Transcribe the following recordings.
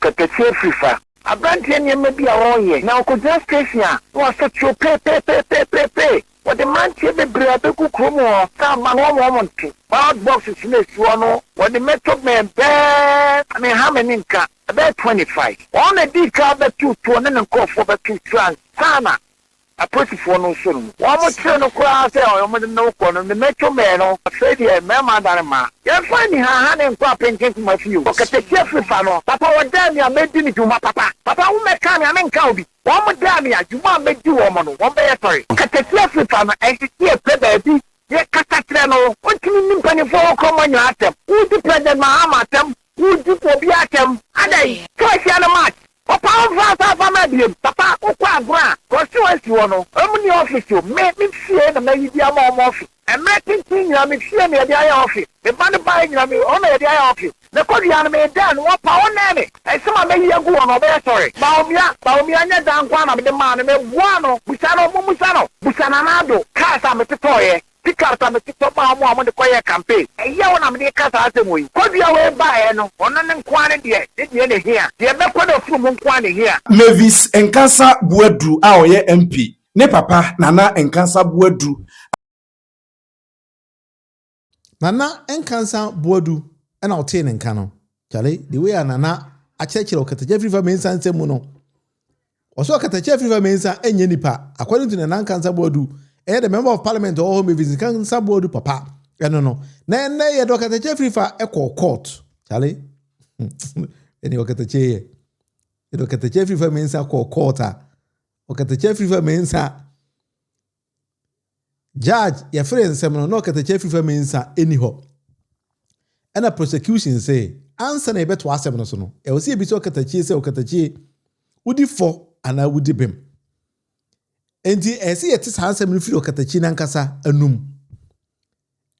Okatakyie Afrifah Abrantie nyema bi a woye na okodja station no asotio pe what the man be breabeku kromo ta man wo monte bad boxes na suo no what the metro man be me how many nka about 25 on a di ka be to ne nkofo be to trans sana a pretty for no so one more train no kwa say o mo no ko no the metro man no say the mema darema you find ha ne nkwa penken ma fi o Okatakyie Afrifah no papa wo dan ya medi ni juma papa wo me ka me nka obi one more dan ya juma medi wo mo no one be sorry Okatakyie Afrifah no NCC pe baby ye katatre no ontimi nimpani fo ko mo nya atem who di president Mahama atem who di obi atem adai so sia na match papa fa ma papa okwa agora constituency wono omni office o me fie na me yi ama office e me tintin ya me fie me dey office me ban buy na me o me dey office the code ya na me dan wo pa wo na me e sama me yi agu wono be sorry ba omia nya dan kwa na me de man me bua no busana na do kasa me tetoye Picarta me titopa mo de koye campaign e ye wona me de kasa asemo yi kodua we ba no ono ne nkwa ne de ne hia de be kodo fu mu nkwa ne hia Mavis Nkansa Buadu a oye MP ne papa Nana Nkansa Buadu na ote ne nka no chale the way Nana achechire Okatakyie Afrifah Mensah nsemu no oso Okatakyie Afrifah Mensah enye nipa according to Nana Nkansa Buadu the member of parliament or home Mavis Nkansa Buadu papa no na ye Okatakyie Afrifah court chale eni Okatakyie Afrifah Mensah court Okatakyie Afrifah Mensah judge your friend seminal no Okatakyie Afrifah Mensah anyhow and a prosecution say answer na beto asem no so no e o se bi so Okatakyie say Okatakyie udi for and I would bem enti e se yet answer no feel Okatakyie nankasa anum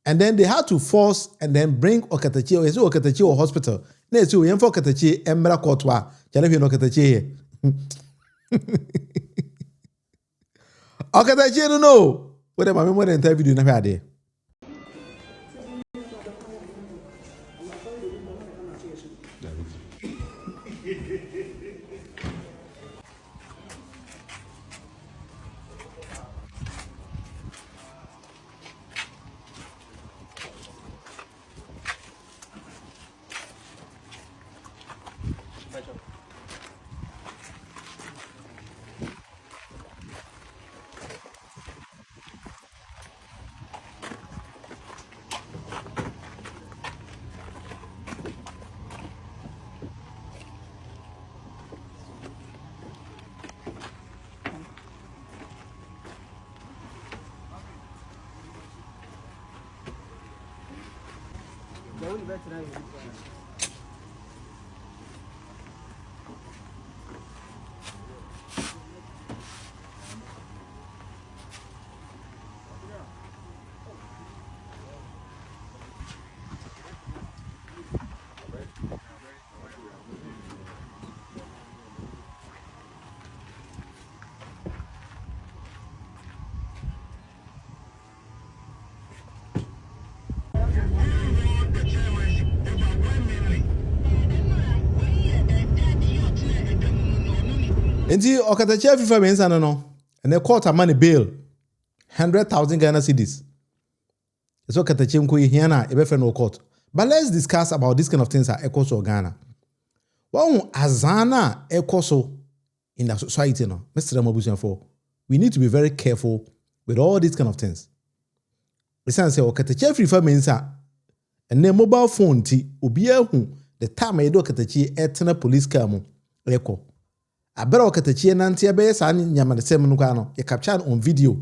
and then they had to force and then bring Okatakyie so Okatakyie hospital na e se o yem for Okatakyie emra court wa jale hwe no Okatakyie Okatakyie no what am I more than interview na hwe ade Enti Okatakyie Afrifah Mensah no and the court amani bail 100,000 Ghana cedis. So Okatakyie nko here na e be friend no court. But let's discuss about this kind of things at Ekoso Ghana. One azana Ekoso in the society no. Mr. Mabusian for we need to be very careful with all these kind of things. Listen say Okatakyie Afrifah Mensah and the mobile phone ti obi hu the time e do Okatakyie etena police car mu eko. Abera Okatakyie nante be sa nyama de sem no kwa no e capture on video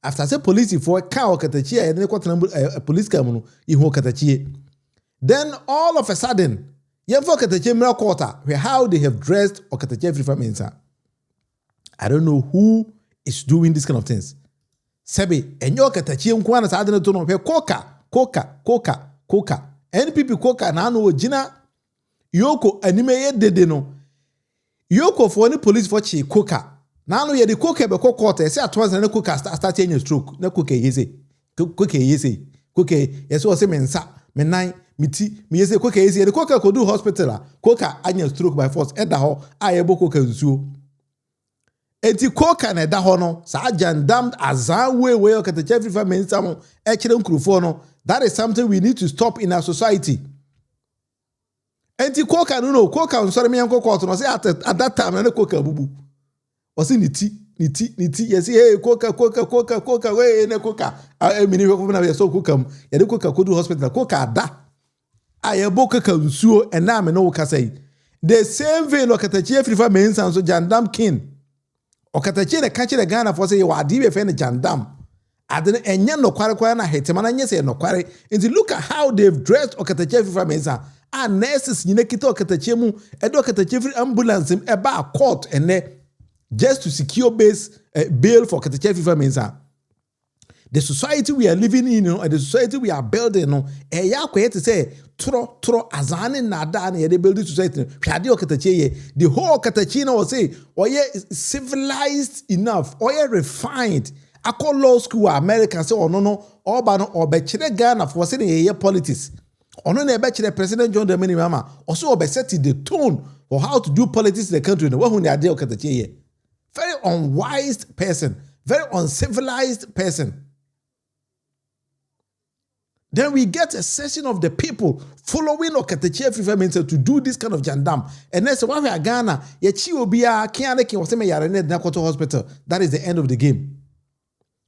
after say police for car Okatakyie e ne kwatena police car mu no e hu Okatakyie then all of a sudden yem for Okatakyie mira quarter how they have dressed Okatakyie Afrifah Mensah. I don't know who is doing this kind of things. Sebe enyo Okatakyie nko na sa ade to no koka NPP koka na no ogina yoko anime ye dede no yoko for any police for chi koka na no ye the koka be court e say atwas na koka start any stroke na koka yese yes o say mensa menan miti me say koka easy the koka ko do hospital koka anya stroke by force eda ho ayebo koka nsuo enti koka na eda ho no sa jandam azan we Okatakyie Afrifah Mensah mo e kire nkrufo no that is something we need to stop in our society. Enti koka no koka nsore me yanko court no say at that time na koka bubu osi niti yes hey koka we na koka mini we na so koka ya de koka ko do hospital koka ada ayebo koka nsuo ena me no ka say the same vein Okatakyie Afrifah Mensah so jandam king Okatakyie na ka kire Ghana for say wa adi be fe ne jandam adene enye no kware na hetema na nye say no kware nti look at how they've dressed Okatakyie Afrifah Mensah and nurses nyine kita Okatakyie mu edo Okatakyie ambulance e ba court ene just to secure bail for Okatakyie Afrifah Mensah. The society we are living in, and the society we are building, ya to say tro azane nada na ye building society. Hwade Okatakyie the whole Okatakyie was say oye civilized enough, oye refined. I call law school America say no oba no obekire Ghana for say ye politics. Ono na ebekire President John Dramani Mahama also obeseti the tone for how to do politics in the country. No who na ade Okatakyie. Very unwise person, very uncivilized person. Then we get a section of the people following Okatakyie Afrifah Mensah to do this kind of jandam. And then say, why we are Ghana, ye chi obia kianeke waseme yare ne na koto hospital. That is the end of the game.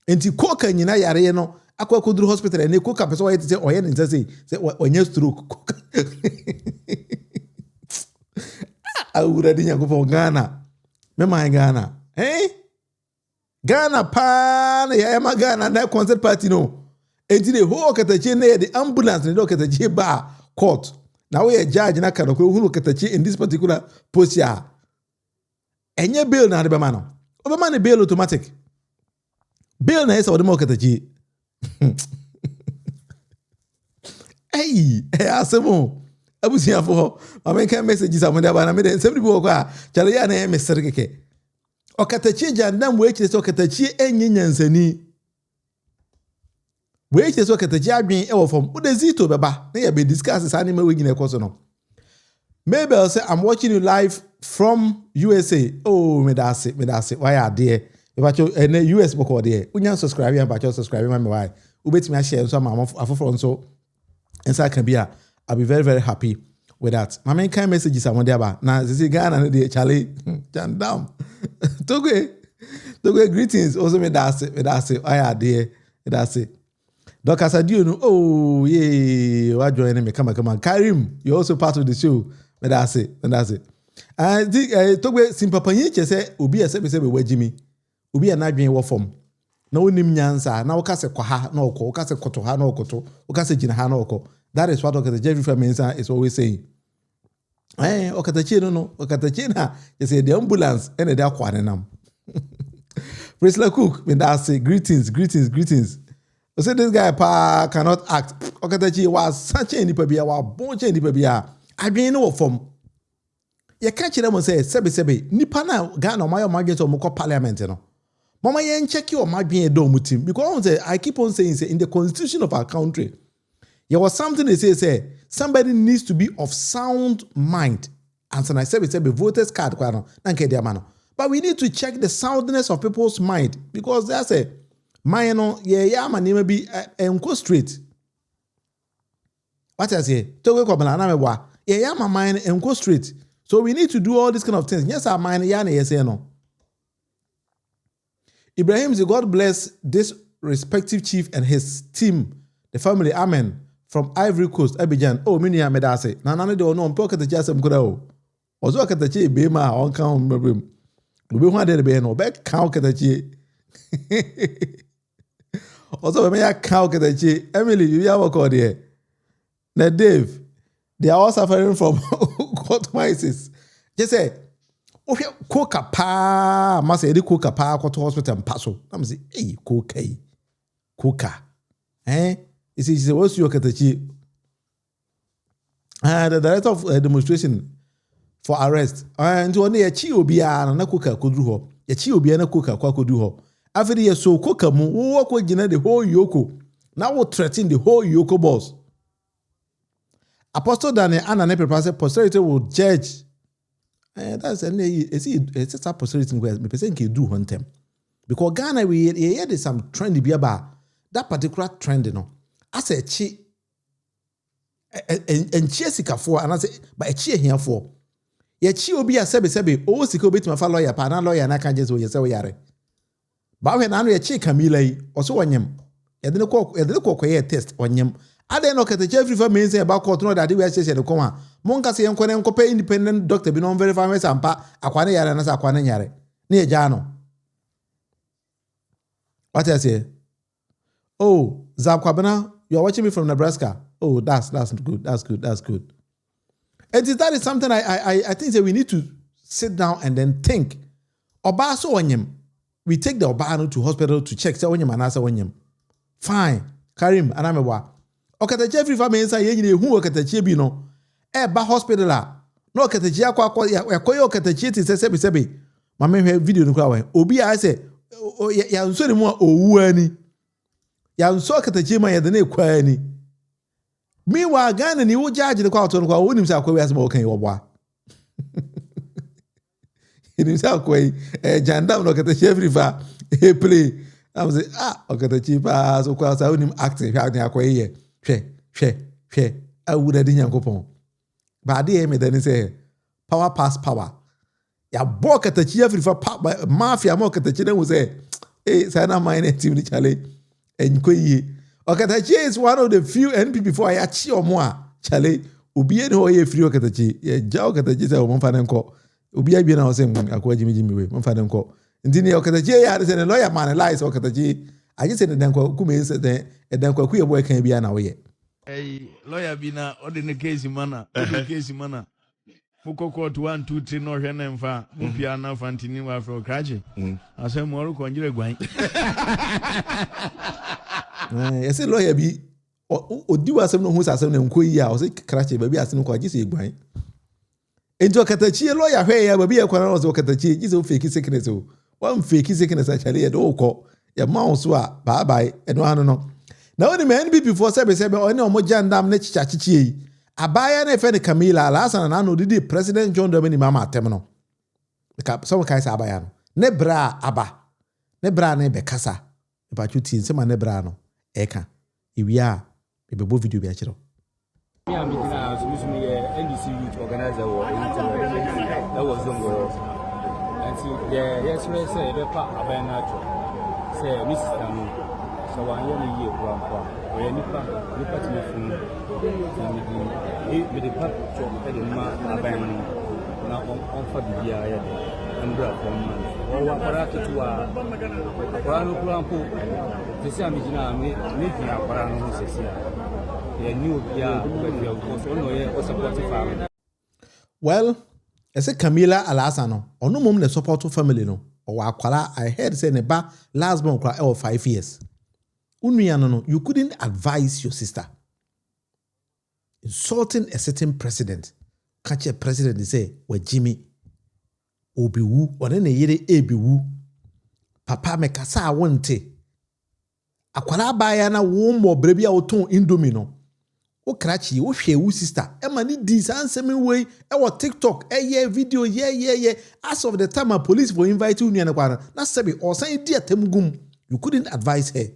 Enti koka nyina yare no akwa koduru hospital ene koka person why say oye ne say onye stroke. Awurade nyankopon Ghana. Mema Ghana. Ghana pa ya ema Ghana na concert party no. Enti the whole Okatakyie na the ambulance na Okatakyie ba court. Na we judge na kana ko hunu Okatakyie in this particular post ya. Enye bail na de be ma no. Obema na bail automatic. Bail na esa odemo Okatakyie. Asemo. Abusia for American messages amanda ba na me de several people kwa chale ya na mesere keke. Okatakyie jandam we kire so Okatakyie enye nyansani. We kire so Okatakyie adwen e wo fom. Udezito beba na ya be discuss sa anima we nyina ekoso no. Mabel say I'm watching you live from USA. Oh me da se why are there? If I cho ene US boko there. Unya subscribe and ba cho subscribe me why. Ubetimi share so ma afoforo so ensa kan bia. I'll be very, very happy with that. My main kind messages are there about now. This is Ghana, the Charlie, Jandam. Togo, greetings. Also, me that's it. I are there. That's it. Doc Asadio, oh yeah, what joining me? Come on. Karim, you're also part of the show. Me that's it. I think Togo Simpapanye say Ubi a sebe we Jimmy. Ubi a nadwin wo form. Na wonim nyansa na wokase kwaha na okọ wokase koto ha na okoto wokase jina ha na okọ. That is what Okatakyie Afrifah Mensah is always saying. Okatakyie no Okatakyie na you say the ambulance and the akwane nam. Priscilla Cook, me that say greetings. I say this guy pa cannot act. Okatakyie was such a nipa bia wa bonche nipa bia. Adwen no form. Ye ka kire mo say sebe nipa na Ghana omayo magento omko parliament no. Mama yen check your madwen do mutim because I keep on saying say in the constitution of our country there was something they say somebody needs to be of sound mind. And so I said we voters card but we need to check the soundness of people's mind because that's a mind man be enko straight. What I say? My mind enko straight. So we need to do all these kind of things. Yes, our mind yes no. Ibrahim say God bless this respective chief and his team, the family. Amen. From Ivory Coast, Abidjan. Oh, mini ya medase. Na nane de ono mpo Okatakyie asem kuda o. Ozo Okatakyie be ma on kan mbem. Obi hu ade be no be kan Okatakyie. Ozo be ya kan Okatakyie. Emily, you ya work on there. Na Dave, they are all suffering from court crisis. Just say, oh, coca pa, must say, coca pa, court hospital and paso. I'm say, hey, coca. He says, what's your Okatakyie? The director of demonstration for arrest. And only a chi obia na coca could do ho. A chi obia na coca could do ho. After the so coca mu, walk with the whole Yoko. Now we'll threaten the whole Yoko boss. Apostle Daniel Anna ne prepare say posterity will judge. That's it's a posterity where me person can do one time. Because Ghana we hear some trend be about that particular trend, you know. I say chi and Jessica for and I say but a chi here for. Ye chi obi a sebe o sika obi tuma fa lawyer pa na lawyer na kan je so ye se wo yare. Ba we na no ye chi Camila yi o so wonyem. Ye de ko ye test wonyem. Ade no Okatakyie Afrifah Mensah about court no that we say the come mon ka se yen kone nkope independent doctor bi no verify me sampa akwane yare na sa akwane yare. Na ye ja no. What I say? Oh, Zakwabena, you are watching me from Nebraska. Oh, that's good. That's good. And that is something I think that we need to sit down and then think. Oba so wanyem. We take the Oba to hospital to check say wanyem anasa wanyem. Fine. Karim anamewa. Okatakyie Afrifah Mensah ye hu Okatakyie bi no. Ba hospital a. No Okatakyie akwa yakoye Okatakyie ti sebe. Ma me hwe video no kwa wan. Obi a say ya nso ne mu owu ani. Ya nso Okatakyie ma ya de na ekwa ani. Meanwhile, Ghana ni wo judge the kwa to no kwa wonim say akwa wiase ma wo kan wo boa. Ni say akwa jandam no Okatakyie Afrifah play. I say Okatakyie pa so kwa say wonim acting hwa ne akwa ye. Hwe awura de Nyankopɔn. Ba de me de say power pass power. Ya bo Okatakyie Afrifah mafia ma Okatakyie na wo say say na mine team ni chale enkoyi. Okatakyie is one of the few NP before I achi omo a chale obi e ho ye free Okatakyie ye ja Okatakyie say o mo fa nenko obi a bi na o say akwa jimi we mo fa nenko ntini Okatakyie ya say lawyer man lies Okatakyie I just say den kwa kuma say den kwa ku ye boy kan bia na wo ye lawyer bi na o de ne case mana Mukoko to 1 2 3 no hwe na mfa mupia na fantini wa afro kraje asem mo ru konjire gwan say lawyer bi odi wasem no hu asem na nkoyi a o say krache ba bi asem ko agi say gwan enti Okatakyie lawyer hwe ya ba bi e kwana no say Okatakyie gi say fake sickness o one fake sickness actually e do ko ya ma so a bye eno anu no na oni me NP before sebe oni omo jandam na chichachie abaya na efe ni Camila Alhassan na no didi President John Dramani Mahama atem no some kai say abaya no ne bra aba ne bra na be kasa e ba chuti nsema ne bra no eka iwia e be bo video bi a kiro me am bigina sumi NDC youth organizer wo that was zongo until yes say be pa abaya na cho say Mr. no so wan ye ni ye kwa we nipa telefon with the part of the abaya na on fa bibia ya ndra for man o wa para to a no kurampo tese amigina me dia para no sesia ya new bia bia ko no ye o support family. Well, I say Camila Alhassan no ono mom na support family no o wa kwala I heard say ne ba last born kwa 5 years. Unuya no you couldn't advise your sister insulting a certain president. Catch a president say we Jimmy obiwu one na yere ebiwu papa me kasa wonte akwala baya na wo mo brebi a woton indomie no o krachi wo hwe wu sister e ma ni di sansem we e wo TikTok ye video ye as of the time police for invite you na kwa na sebi o san di atemgum you couldn't advise her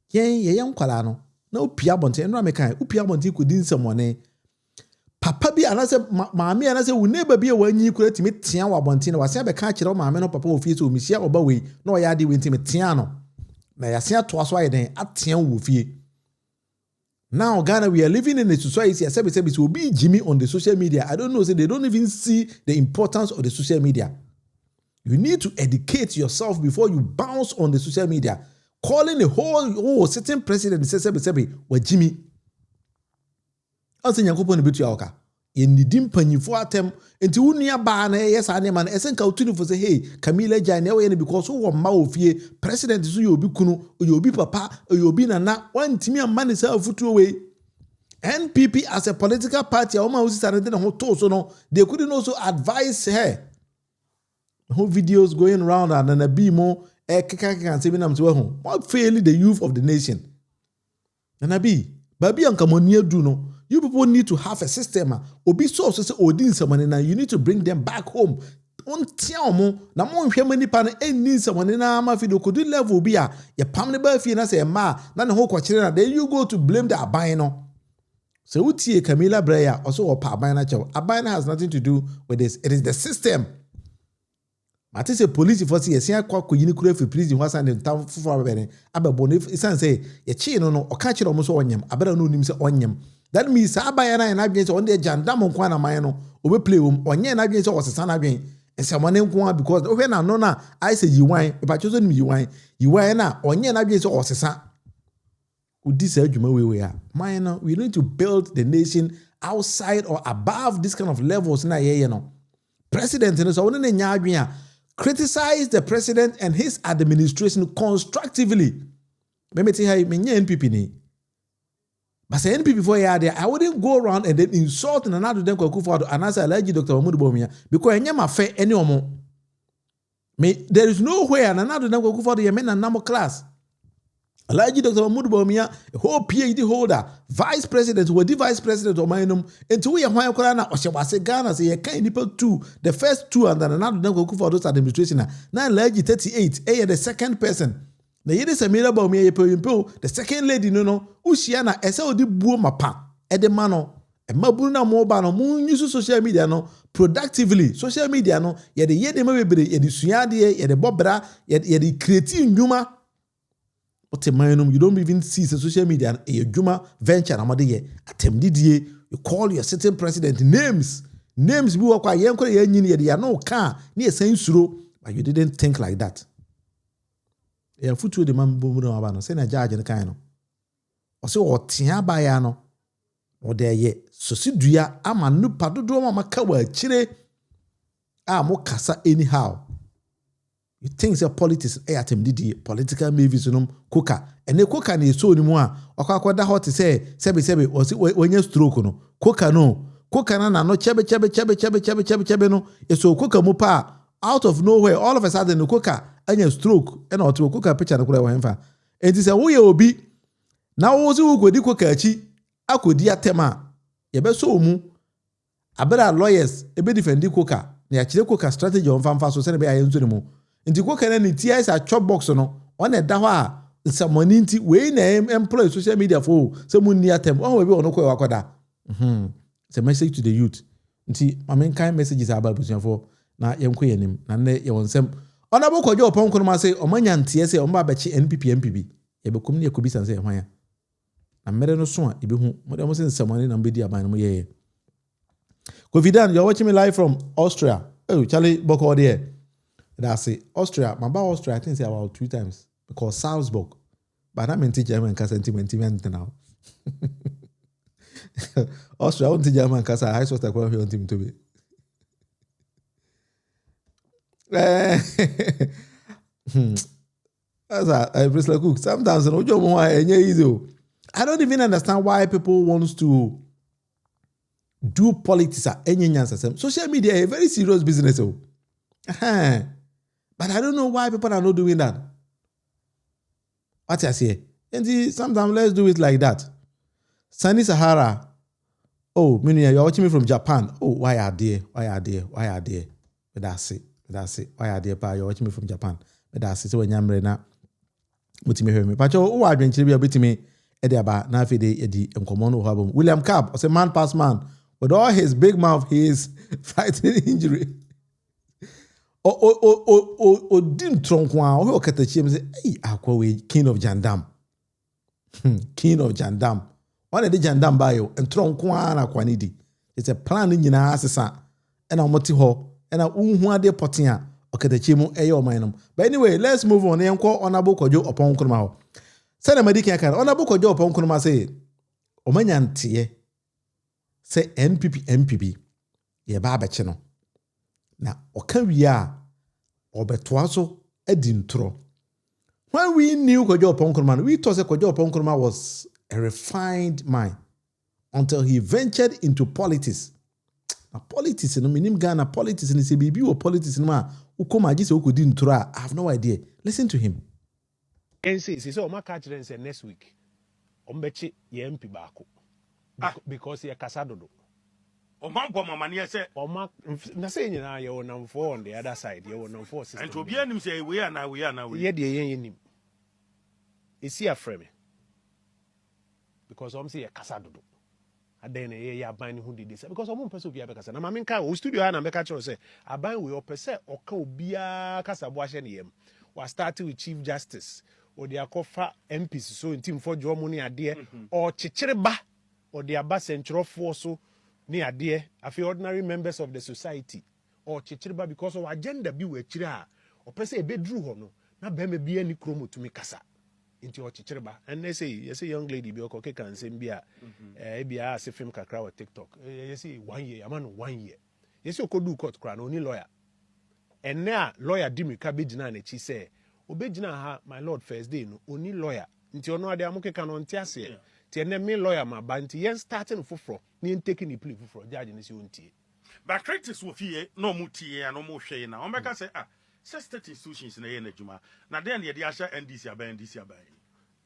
ye kwala no na opia bonte no amekan opia bonte ko din samone papa bi anase maame anase wo neighbor bi e wanyi kura timi tia wa bonte na wase abeka kire maame no papa ofie so omisia oba we na o ya de we timi tia no na yase ato aso ayeden atia wo fie. Now Ghana we are living in a society as service will be Jimmy on the social media. I don't know, say they don't even see the importance of the social media. You need to educate yourself before you bounce on the social media. Calling the whole sitting president say wa Jimmy. Ase Nyankopon betu ya oka. Ye nidim panyifo atem enti wunua ba na yes ane man esenka utuni for say hey Camila Jane we ne because wo ma ofie president so yobi kunu yobi papa yobi nana wantimi amane sa afutuo we. NPP as a political party o ma usi sarede na ho to so no they couldn't also advise her. Whole videos going around and na bi mo keka say bi nam so ho what fail the youth of the nation. Na bi babi anka moni adu no you people need to have a system. Obi so say odin someone na you need to bring them back home. Ontia mo na mo nhwe mani pa na enni someone na ma fi do kodu level bi a ye pam ne ba fi na say ma na ne ho kwakire na then you go to blame the aban no. So utie Camilla Breya also or pa aban na chew. Aban has nothing to do with this. It is the system. Mate say police for say yes kwa yini kura fi prison wasa ne tam fufu abene abebo ne isan say ye chi no no oka kire omo so onyam abera no nim say onyam. That means abaya na adwen say on dey jandam nkwa na man no obe play onye na adwen say osesa na adwen ensamone nkwa because obe na no na I say yiwan e ba chozo nim yiwan na onye na adwen say osesa udi say adwuma we a man no we need to build the nation outside or above this kind of levels na ye no president no so one na nya adwen a criticize the president and his administration constructively. Maybe say me NPP ni. But say NPP before you are there, I wouldn't go around and then insult and another them kwaku for and answer allergy Dr. Mahmoud Bawumia because any ma fair any omo. Me there is no way and another them kwaku for the men and normal class. Allergy Dr. Mahmoud Bawumia, a whole PhD holder, vice president, who the vice president of my name, until we are why Korana or Shawase Ghana say a kind people two, the first two and then another them kwaku for those administration. Now allergy 38, the second person. The yede se mira ba me yepempo the second lady no ushia na ese odi buo mapa e de ma no e maburu na mo ba no mu use social media no productively social media no yede ma bebre yede sua de yede bobra yede create ndwuma ote manum you don't even see social media e ndwuma venture na made ye atemdidie you call your sitting president names bi wo kwa ye nkore ye nyini yede ya no ka na esan suro but you didn't think like that. Ya futu de man bomu no aba no se na judge ne kan no o se o tia ba ya no o de ye so si dua ama no padodo ma maka wa chire a mo kasa anyhow you think say politics atem didi political movies no koka ene koka na eso ni mu a akwakwada hot say sebe o se onye stroke no koka na no chebe no eso koka mu pa out of nowhere all of a sudden no koka anya stroke and or to cook a picture na kura wa hemfa enti se wo ye obi na wo se wo godi koka achi akodi atema ye be so mu abera lawyers e be defend koka na ya kire koka strategy on fanfa so se ne be aye nso ne mu enti koka na ni TIS a chop box no on e da ho a samoni nti we na employ social media for se mu ni atem on we be on ko wa koda it's a message to the youth nti mamen kind messages about business for na yemko yenim na ne ye wonsem Honorable Kojo Oppong Nkrumah say omanya ntie say omba bechi NPP yebekum ne yakobi san say hwan na mere no so a ebehu mo dem say nsamane na mbedi aban no ye Covidan, you're watching me live from Austria. Oh, Charlie Boko there. That's it. Austria, my about Austria I think say about 2 times because Salzburg. But I mean German ka sentiment now. Austria won't German ka sa high sort kwa on team to be. Sometimes I don't even understand why people want to do politics at any chance. Social media is a very serious business. But I don't know why people are not doing that. What I say? And sometimes let's do it like that. Sunny Sahara. Oh, meaning you're watching me from Japan. Oh, why are they? But that's it. Why are they? You're watching me from Japan. But that's it. So when you're na, me hear me. But oh, I been chilling a bit to me. Eddie about na fide Eddie Nkomono habum. William Cobb, was a man past man. With all his big mouth, he is fighting injury. Dim Tronkwa, who Okatakyie and say, hey, Akwa, king of Jandam. King of Jandam. One of the Jandam bio and Tronkwa na Kwanidi. It's a plan in your assasa. And I'm ho. And I won't de potia. Okatakyie mu eyo manum. But anyway, let's move on. Yanko Honorable Kojo Oppong Nkrumah. Say na mediki kan. Honorable Kojo Oppong Nkrumah say, omanyantie. Say MPP ye ba beche no na oka wiya obetoa so adintro. When we knew Kojo Oppong Nkrumah, we thought that Kojo Oppong Nkrumah was a refined mind until he ventured into politics. Na politics no minim Ghana politics ni se bibi o politics no ma ukoma agi se ukodi ntro a I have no idea. Listen to him. NC so o ma catch them say next week ombechi ye MP baako. Because he Casadodo. Oman Bomma near say, Or Mark, na say you were number 4 on the other side, you were number 4 system. and to be him say, we are now. Yet the yen is here frame. Because I'm saying Casadodo. And then a buying who did this. Because I'm person be a because I'm in car, studio and make a say, I buy we per se or Kobia Casabuashen was starting with Chief Justice or the Akofa MPs, so in team for your money idea or Chichireba or the Abba Central Force near dear, a few ordinary members of the society or Chichireba because of agenda be with Chira or per se a bedroom, no, not be any chromo to me casa. Into your chichireba, and they say, yes, a young lady be a cocker and send be a film kakra or TikTok. You see, 1 year, a man 1 year. Yes, you could do court crown, only lawyer. And now, lawyer Dimi Kabijina, and she say, Obejina ha, my lord, first day, no, only lawyer. Until no idea, Moke can on Tiasia. Tiene me lawyer, my banty, yen starting for, near taking the plea for judge in his own tea. But critics will fear no muti and no more shame now. Omega say, state institutions in the Enejuma. Now then, the Asha and this year by this year by.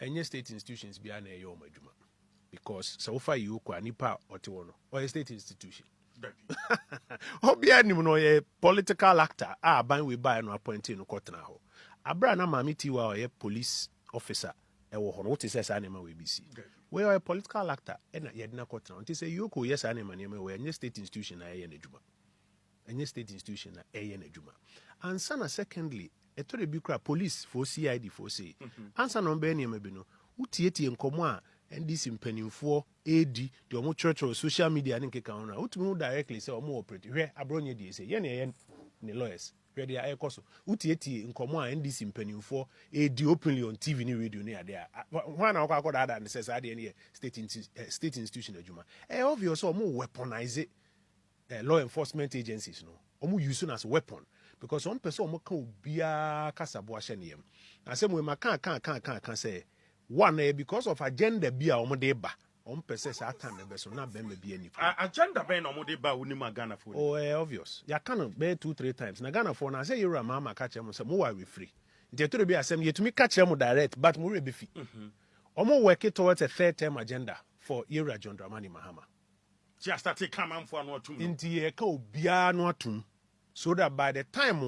Any state institutions behind a yom majuma. Because so far you kwa nipa otiwono or a state institution. Obiani no a political actor ban we buy no appointing no court na ho. Abra na mami tiwa or a police officer e wo ho what is anima we BC. We are a political actor and yedna court na. Until say you ko yes anima neme we any state institution na e na juma. Any state institution na e na juma. And sana secondly eto de bi kra police for CID for say answer no be name bi no utieti nkomo a NDC mpanimfo AD de omo church or social media ne nkeka ho na utumi directly say omo operate hwe abronye die say ye ne lawyers hwe dia ekoso utieti nkomo a NDC mpanimfo AD openly on TV ne radio ne ade a ho na akọ da ne say ade ne state institution adwuma obvious omo weaponize law enforcement agencies no omo use as weapon. Because one person will come bia kasabuasheniem. I say we can say one because of agenda bia omodeba. One person say time be so na be be any. Agenda be no omodeba unima Ghana for. Oh obvious. Ya can be 2-3 times. Na Ghana for na say you Mahama catch them say mo wa we free. Nti to be asem ye to me catch them direct but mo we be free. Omo work towards a third term agenda for Era John Dramani Mahama. Just start take come for no atum. Nti ye ka obia no atum. So that by the time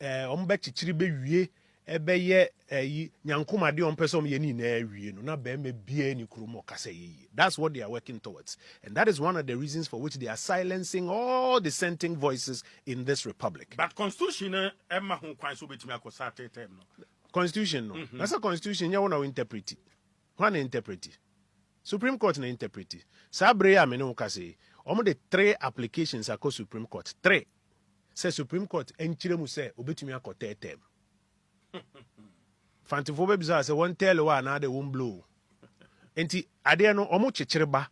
ombe chichiri be wie ebe ye nyankoma de ompesom ye ni na wie no na be me bia ni krumo kase ye. That's what they are working towards, and that is one of the reasons for which they are silencing all dissenting voices in this republic. But constitution emma ho kwan so betimi akosa term no. Constitution no. That's a constitution you want to interpret. One interpret. Supreme Court na interpret. Sabre ya me no kase. Omo the 3 applications across Supreme Court. 3. Say Supreme Court enchiremu say obetumi akote term. Fantifo be bizarre say one tell one na the won blow. Enti ade no omo chichireba,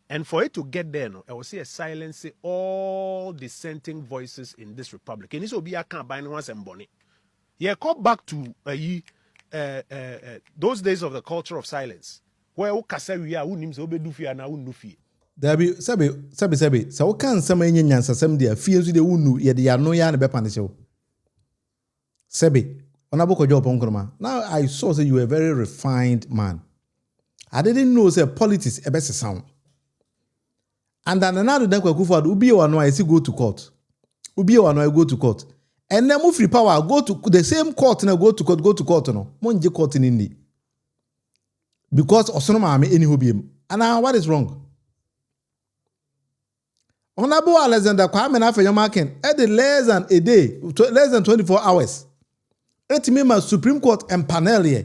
and for it to get there no I will see a silence all dissenting voices in this republic. And this will be a campaign once and bonny. Yeah, come back to those days of the culture of silence where ukasa wi a unim se obedu fie na unnu fie. Dabi sabi so kan sama enye nyansasam dia fie so de unu ye de ya no ya ne bepa ne sew sabi Honorable Kojo Oppong Nkrumah. Now I saw say you were a very refined man. I didn't know say politics e be sound. And then another dan Akufo-Addo ubi wa no I see go to court. Ubi wa no I go to court. And then move free power go to the same court na go to court no. Mo nje court ni ndi. Because osono ma me any hobiem. And what is wrong? Honorable Alexander Kwame Afenyomakin at less than a day, less than 24 hours. It me my Supreme Court and panel here.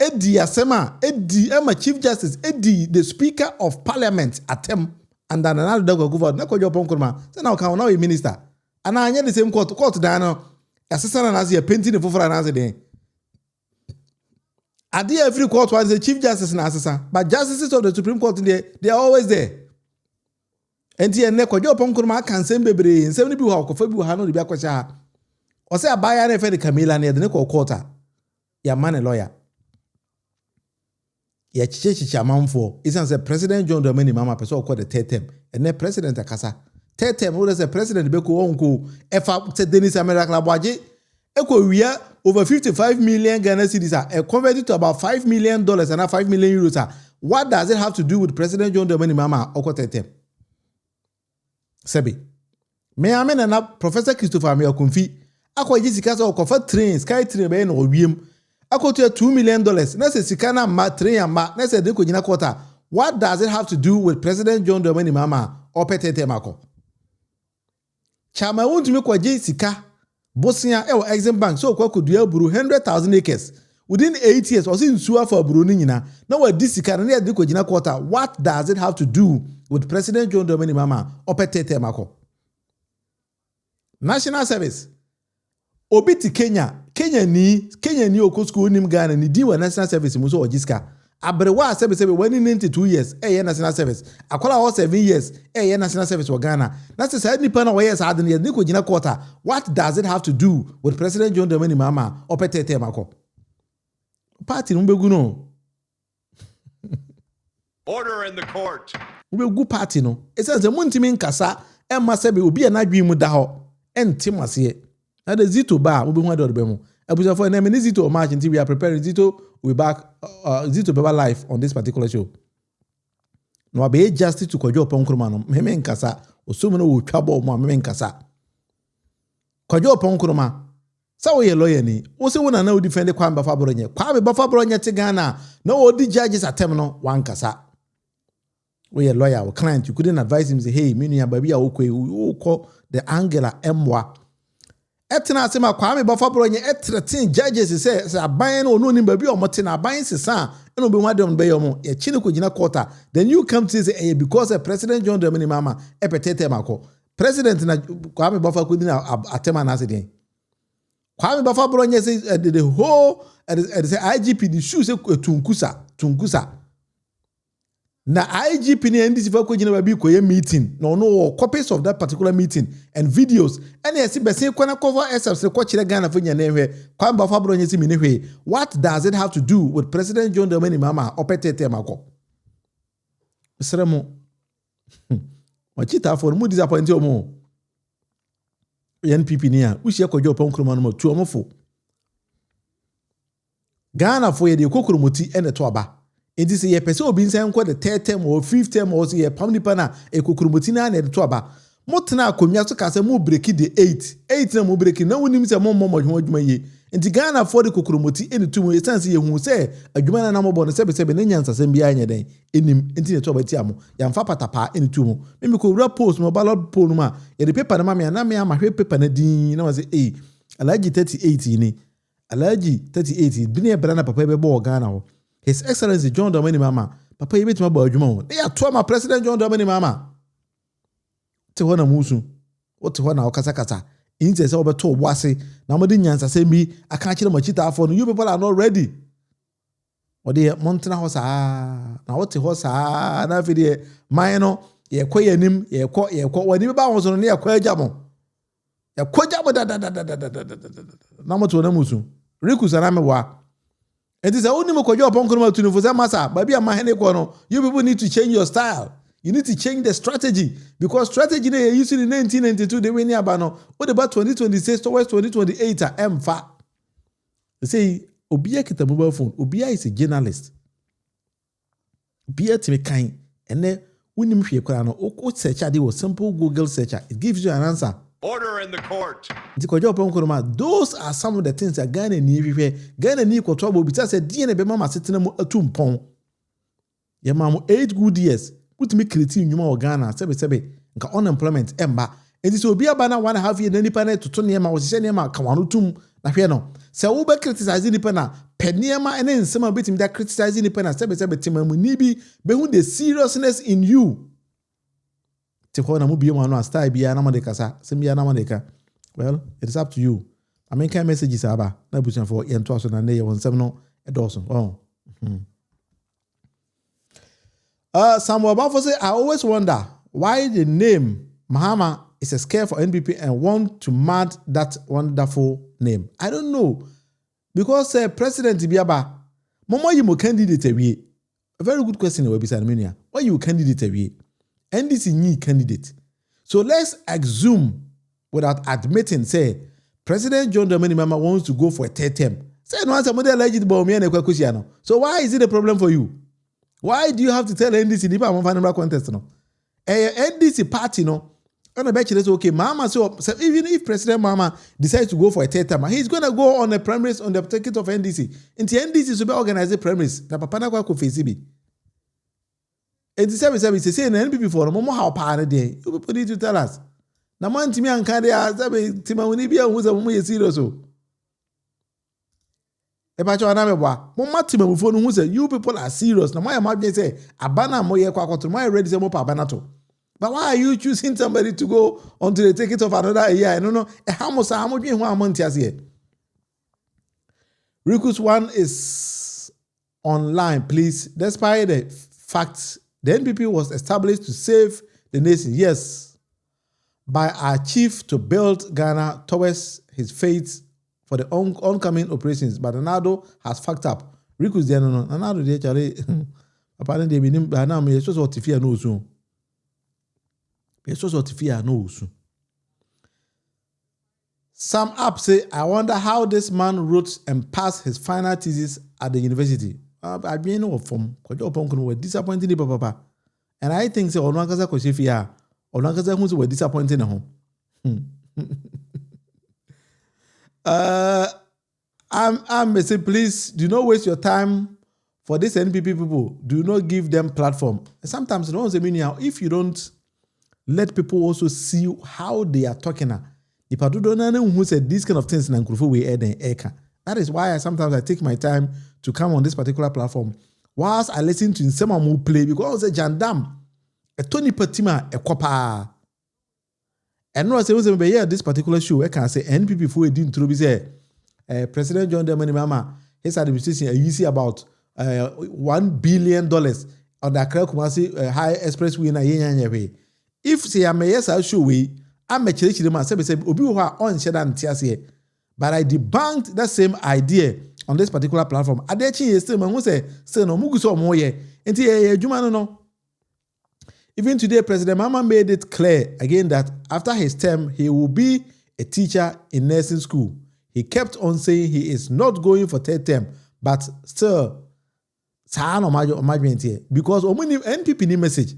Edi Asema, Edi Emma Chief Justice, Edi the Speaker of Parliament at him, and then another dog of Kojo Oppong Nkrumah. So now can now a minister. And I the same court down. Assistant and as a painting for an answer day. I did every court was the Chief Justice and assistant, but justices of the Supreme Court they are always there. And here, Kojo Oppong Nkrumah can send baby in 70 people who have no the Biakwasha. Or say a buyer and a Camilla near the Neko quarter. Ya man a lawyer. Ya chichi amount for. It's as a President John Dramani Mahama person called the third term. And then President Akasa. Third term, who is a President Beko Onko, F. said Dennis America Labuaji. Eko we are over 55 million Ghana cedis are converted to about $5 million and now 5 million euros. what does it have to do with President John Dramani Mahama Okatakyie? Sebi. Me amena na Professor Christopher Ameokumfi akwa jisika so okofa train sky train be na owiem akotua $2 million na se sika na ma train ama na se de ko nyina quarter. What does it have to do with President John Dramani Mahama Okatakyie mako? Chama wuntumi kwa jisika bosia e Exim Bank so kwa kodua buru 100,000 acres within 8 years was in sua for buru ni nyina na wa disika na de ko nyina quarter. What does it have to do with President John Dramani Mahama Okatakyie mako? National Service. Obiti Kenya ni okosko nim Ghana ni diwa National Service muso ojiska. Abrewa service when in 92 years National Service. Akola all 7 years National Service wa Ghana. Na se said ni pana wa years adin ye ni ko jina quarter. What does it have to do with President John Dramani Mahama Okatakyie mako? Party mbegu no. Order in the court. Mbegu party no. Esense muntimi nkasa emma sebe obi na dwi mu da ho. Enti masiye. Na the Zito ba we be hu ador be mu. Abuja for na me Zito march until we are preparing Zito we back Zito Baba live on this particular show. No be justice to Kojo Oppong Nkrumah no me nkasa osumu no wo twabo mo me nkasa. Kojo Oppong Nkrumah sa wo ye lawyer ni wo se wo na wo defend Kwame Bafabronye. Kwame Bafabronye te Ghana na wo di judges atem no wan kasa. We a lawyer or client, you couldn't advise him say, hey, meaning a baby or call the Angela Mwa. Etina sema Kwame Bafabronye 13 judges say a buying or no baby or Martina buying son, and no be one them by your a chinico jina quarter. Then you come to say, because a President John Dramani Mahama epetete mako. President na Kwame Baffa couldn't atema nasidi. Kwame Bafabronye says the whole say IGP the shoes tunkusa. Na IGP ni NDC for kujina babi koye meeting no copies of that particular meeting and videos and yes be kwana cover SFC ko chire Ghana for nyanehwe kwa Bafabronye si minehwe. What does it have to do with President John Dramani Mahama Okatakyie mako? Sremo wachita for mu disappoint omo NPP ni a ushie Kojo Oppong Nkrumah no tu omofo Ghana for ye de kokromoti ene to aba. It is a person being sent the third term or fifth term or see a family pana a kukurumutina and to aba. Motana kumya so kase mu break the 8 na mu break na wonim se mo adwuma ye. Enti Ghana for the kukurumuti eni tu mu esanse ye hu se adwuma na mo bon sebe na nyansa sem bia anya den enim enti ne to ba ti amo ya mfa patapa eni tu mu me ko wura post mo ballot poll ma ye the paper na ma me na me amahwe paper na din na wa se alaji 38 ni alaji 38 bi ne brana papa be bo Ghana ho. His Excellency John Dramani Mahama. Papa yibet ma ba adwuma. They are to President John Dramani Mahama. Te ho na musu. O te ho na okasa. Inse se obeto wase na modi nyansa se bi aka kire machita afọ no. You people are not ready. O de montana ho saa. Na o te ho saa na fi de man no ye kọ yanim ye kọ wani ba ho so no ye kọ agamo. Ye kọ agamo da. Na mo to na musu. Riku sana me wa. And this is only Kojo Oppong Nkrumah to know masa. Baby, you people need to change your style. You need to change the strategy because strategy they used in 1992 they win abano. What about 2026 towards 2028? Mfa. They say Obia kita mobile phone. Obia is a journalist. Obia to kind and then when you hear o search was simple Google searcher. It gives you an answer. Order in the court. Those are some of the things that Ghana need. Ghana need ko trouble because said DNA be mama sitting mu atumpon. Ya mamu 8 good years. Put me creating nyuma o Ghana sebe nka unemployment emba. Enti so obi aba na 1.5 year na nipa na toto ne ma wo hye ne ma ka wano tum na hwe no. Se wo be criticize nipa na penema ene nsema betim da criticize nipa na sebe timamu ni bi be hu the seriousness in you. Na mu biyo no style bia na mode kasa sem bia na mode ka. Well, it is up to you. I mean kind messages aba na busan for ye nto aso na ne ye wonsem no edoso. Samuel Bafo say I always wonder why the name Mahama is a scare for NPP and want to mad that wonderful name. I don't know because President Biaba momo you mo candidate awie. A very good question we be saying why you candidate awie? NDC new candidate. So let's assume, without admitting, say, President John Dramani Mahama wants to go for a third term. Say, no, somebody alleged about me and a. So why is it a problem for you? Why do you have to tell NDC the final contest? No, NDC party no. And I bet you okay. Mahama so even if President Mahama decides to go for a third term, he's gonna go on the primaries on the ticket of NDC. And the NDC is to be organized primaries. Na papa na kwa face bi. And the service say na NPP for no more how power dey. You people need to tell us. Na man timi anka dey say tima woni bia hu say mo ye serious o. E ba cho na me bwa. Mo matima mu fo no hu say you people are serious. Na mo ya madwen say abana mo ye kwa akoto mo ready say mo pa abana to. But why are you choosing somebody to go onto the ticket of another year? I don't know. Recruits one is online, please. Despite the fact the NPP was established to save the nation, yes, by our chief to build Ghana towards his fate for the oncoming operations. But Nado has fucked up. Recruits, no. Nado, they actually, apparently, they been now. Me just what if you know soon. Some apps say, I wonder how this man wrote and passed his final thesis at the university. I've been from Kojo Oppong Nkrumah disappointing the papa. And I think so. Onwakaza Koshifia, Onwakaza who were disappointing at home. I'm saying, please do not waste your time for this NPP people. Do not give them platform. And sometimes don't say meaning if you don't let people also see how they are talking. If I don't know who said these kind of things, that is why sometimes I take my time to come on this particular platform. Whilst I listen to someone who play, because I say Jandam, a Tony Patima, a Kopa. And no, I say, this particular show, I can say NPP for a didn't through say President John Dramani Mahama, his administration, you see about $1 billion on the Accra Kumasi High Expressway in a way. If say I'm a yes, I'll show we. I'm a church them and say obi wa on shedan tiase. But I debunked that same idea on this particular platform. Adechi yesterday man who say no mugu so mo ye. Enti adwuma no. Even today President Mahama made it clear again that after his term he will be a teacher in nursing school. He kept on saying he is not going for third term, but still because omuni NPP ni message.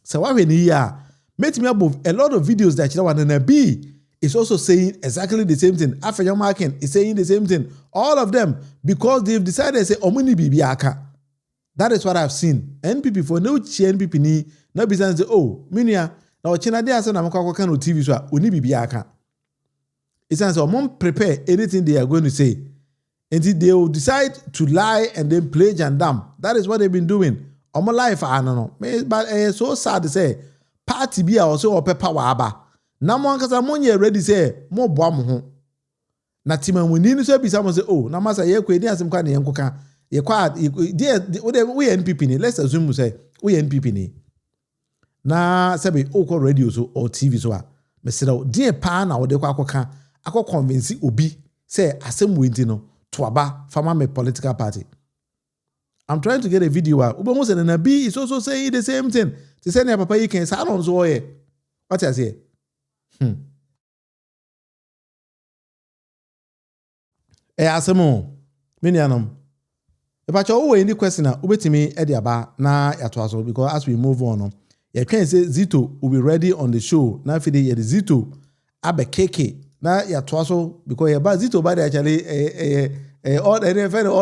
So why when here met me above a lot of videos that you want to be is also saying exactly the same thing. African American is saying the same thing. All of them because they've decided to say omuni bibiaka. That is what I've seen. NPP for no NPP ni no business say oh minia na ochina dey ase na makwa kan on TV so oni bibiaka. It's as omon prepare anything they are going to say. Until they will decide to lie and then play Jandam. That is what they've been doing. Omo life I don't know. But it's so sad to say party be also ope power aba. Na mo ankasa mo nye ready say mo boa mo ho. Na tima woni no so bi say oh na masa ye kwedi asem kwa na ye nkoka. Ye kwa we NPP ni let's assume say we NPP ni. Na sabi okọ radio so or TV so a mesira die pa na wo de kwa akoka akọ convince obi say asem wenti no to aba farmer me political party. I'm trying to get a video out. Ubo Musa and Nabi is also saying the same thing. To say papa you can say I don't know what I say. Asemo minianum. If I show any question ubetimi ediaba na yatwaso because as we move on, you can say Zito will be ready on the show. Na fide ye Zito abe keke na yatwaso because ye ba Zito ba actually all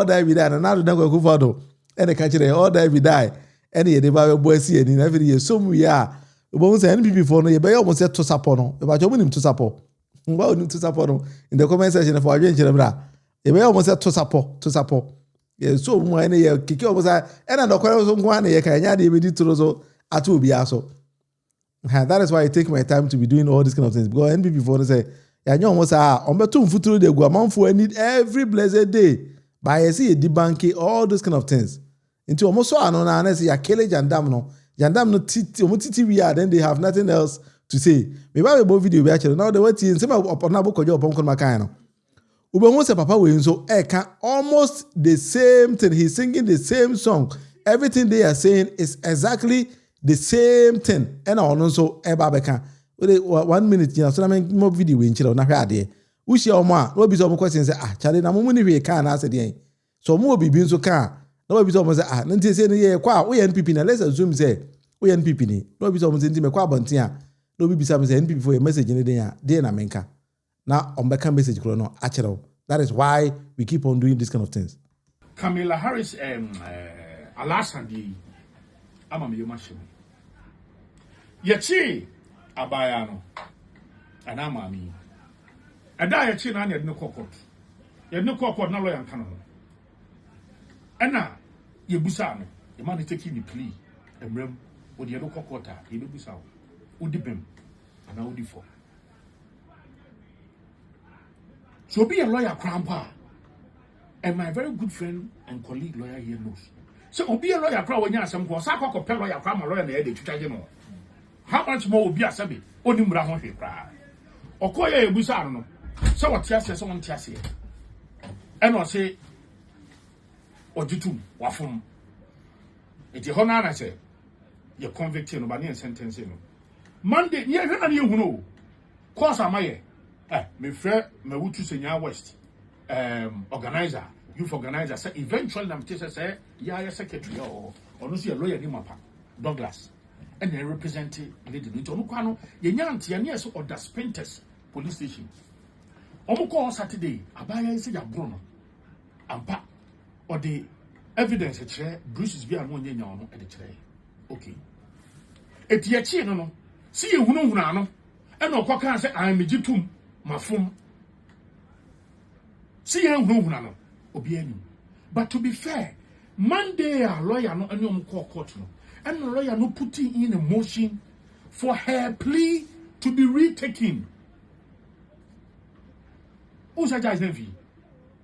die with that and now don't go for and the country all die we die and ye never boy see any every year so we are we say NPP for no ye be almost to support no e ba jo munim to support ngba onim to support no in the comment section for adwen chere bra ye be almost to support ye so mo ene ye kiki almost and the kwara so ngwa na ye kan nya de be di tro so atu obi aso. That is why I take my time to be doing all these kind of things because NPP for say ya nyo almost on betu mfuturo de gu amanfo need every blessed day by you see debunking all those kind of things. Into almost so no na say ya kele Jandam no titi we are then they have nothing else to say. Maybe we bo video be actually now the what in say upon na Kojo Oppong Nkrumah kan no. Ube won say papa we so can almost the same thing. He's singing the same song. Everything they are saying is exactly the same thing. And on so eba beka. 1 minute you so na more video we nchira na hwe ade. Ushi omo a no be so question say Charlie na mo ni hwe kan na ase de. So mo bibi nso kan No be so say nanti say no kwa we NPP na let's assume say we NPP ni. No be so say nti me kwa abonten a no be bisa me say NPP for a message ni dey na menka. Na ombeka message kro no achero. That is why we keep on doing this kind of things. Kamala Harris alasandi ama me yomashimi. Yechi abaya no ana mami. Ada yechi na ne kokot. Ye ne kokot na lawyer kan no. Ana ye busa no, the man taking the plea. Emrem odi ye no kokota, ye be busa. Odi bem ana odi for. So be a lawyer crampa. And my very good friend and colleague lawyer here knows. So be a lawyer crowd when you are some cause. I call a lawyer cram a lawyer in the head to charge him. How much more will be a sabi? Only Brahon cry. Or call a busano. So what Tia says on Tia say. And I say, or Jitum, Wafum. It's a honor, I say. You're convicted of any sentence. Monday, near than you know. Cause am I? My friend, my Wutu Senior West. Organizer, youth organizer, say eventually I'm say, yeah, secretary or no see a lawyer in Mapa, Douglas, and they represent Lady Lutonukano, Yanti, and yes, or the Sprinters police station. Omoko Saturday, Abaya is a Bruno, and pa, or the evidence a chair, Bruce is being one year at the chair. Okay. It's Yachi, no, see you, no, and no, Quakan say, I am a Jitum, my phone. See no obiani. But to be fair, Monday a lawyer no any court no. And the lawyer no putting in a motion for her plea to be retaken. Who's a guy's name?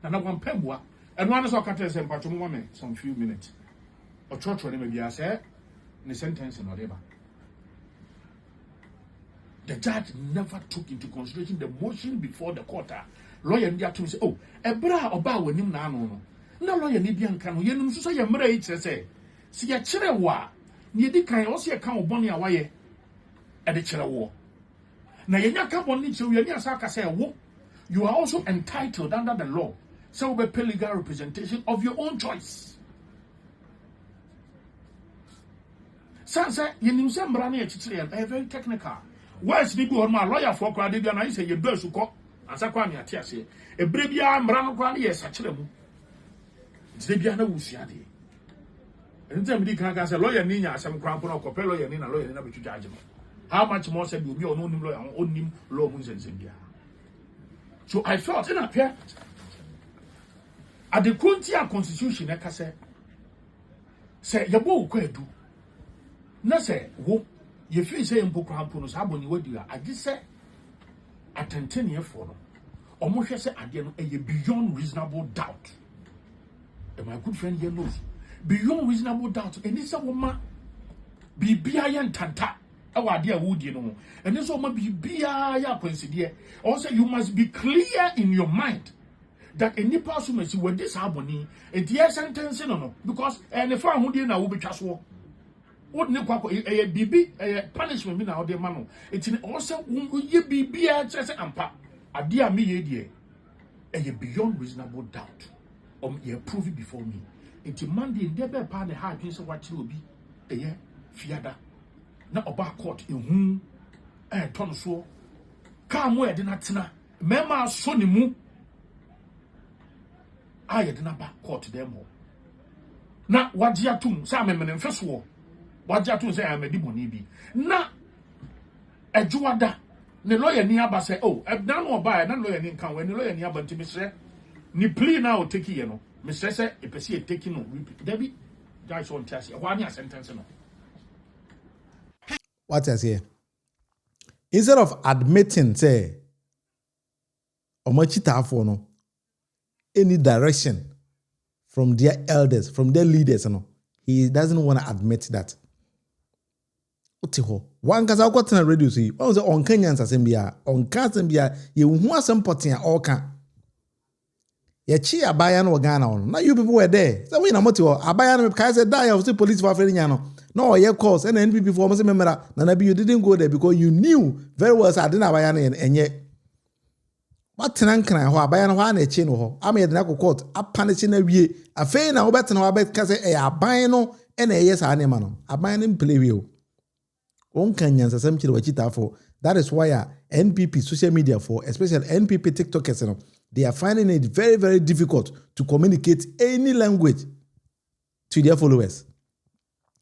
And I want Pembua. And one is our say some few minutes. Or church when maybe I say the sentence and whatever. The judge never took into consideration the motion before the court. Lawyer India to say, oh, a bra or bow when him no. No lawyer Nibian can we use so your marriage say. See a chirewa, near the kind also a count bonny away at the chira war. Now you can't only to your Saka say, you are also entitled under the law, so be pay legal representation of your own choice. Sansa, you knew some brand a very technical. Where's the good my lawyer for credit and I say you bear to call and Sakwani at Tiasi. A bribia Mran Kwani, yes, actually. Zebiana Wusiadi. And then we can say lawyer Nina, some cramp or copello, and in a lawyer never to judge him. How much more said you be on own lawyer, own him, law moons and Zambia. So I felt in a pair at the Kuntia Constitution, like I said, say, your bow could do. No, say, whoop. You feel saying Pocramponos, how when you do I just say at 10 years for them. Almost say at the end a beyond reasonable doubt. And my good friend here knows beyond reasonable doubt. And this woman be and tanta. Our dear wood, you know, and this woman be ya coincidence. Also, you must be clear in your mind that any person may see what this harmony a dear sentence, no, because and if I'm who didn't will be just war. What ne kwako a bibi punishment me na ode ma no enti also ye bibi a chese ampa ade a me ye die beyond reasonable doubt ye prove it before me enti Monday dey be pa ne ha adwen se wachi obi fiada na oba court ehu ton so ka mo e de na tena mema so ne mu a ye de na ba court dem ho na wagye atum sa memene mfeso Waja to say I'm a demonibi. Na a juada. The lawyer near ba say, oh, I've done or buy, no lawyer in can when the lawyer near but to Mr. Ni plea now take you know. Mr. Say, if I see a taking no Debbie, guys won't test you. One year sentence. What I say? Instead of admitting, say, or much it for no any direction from their elders, from their leaders, no, he doesn't want to admit that. One case I got on the radio see. What was it on Kenyans Assembia? On Casambia, you want some potting all can. Ye chi abayan or Ghana on. Now you people were there. So we know what you are. Abayan Kaiser die of the police for Feriano. No, your cause and NP before Mr. Memera. Nanabi, you didn't go there because you knew very well I didn't abayan and yet What tenankran ho abayan ho na echi no ho ama yedena ko court apanish na wie afei na wo betena ho abeka se aban no na eye sa anema no aban no play wi o on kan nyansasam kire wachita for. That is why NPP social media for especially NPP TikTokers, they are finding it very, very difficult to communicate any language to their followers.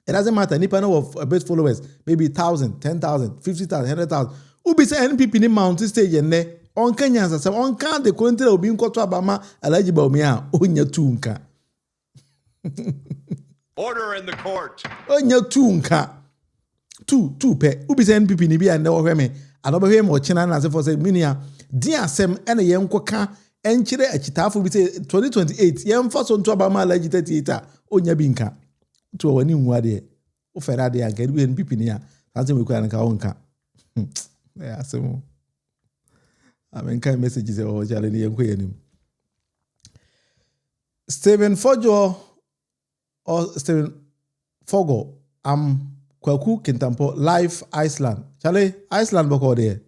It doesn't matter. Nipa know of best followers, maybe 1,000, 10,000, 50,000, 100,000. Ubi say NPP ni mountain stage and ne on Kenyans say on can the country obi nkoto abama alaji ba omi a onya tunka. Order in the court. Onya tunka. Two pe. Ubi say NPP ni bi and ne ohwe me. Anobe mo china na say for say minia di asem ene ye nkoka enchire achitafo bi say 2028 ye mfa so nto abama alaji 38 onya bi nka. To wani nwa de o fera de anka bi NPP ni a sanse me kwa nka onka. Yeah, asem. Amen kind messages o jale ni yenko yenim. Stephen Fojo or Stephen Fogo Kwaku Kintampo live Iceland. Chale Iceland boko there.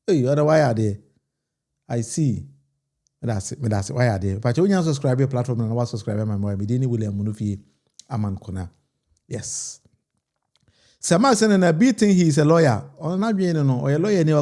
Hey, other why are there? I see. That's it. Why are there? But you only subscribe your platform and I was subscribe my boy. Midini William Munufie Aman Kona. Yes. Sama sene na beating he is a lawyer. Or not being no or a lawyer ni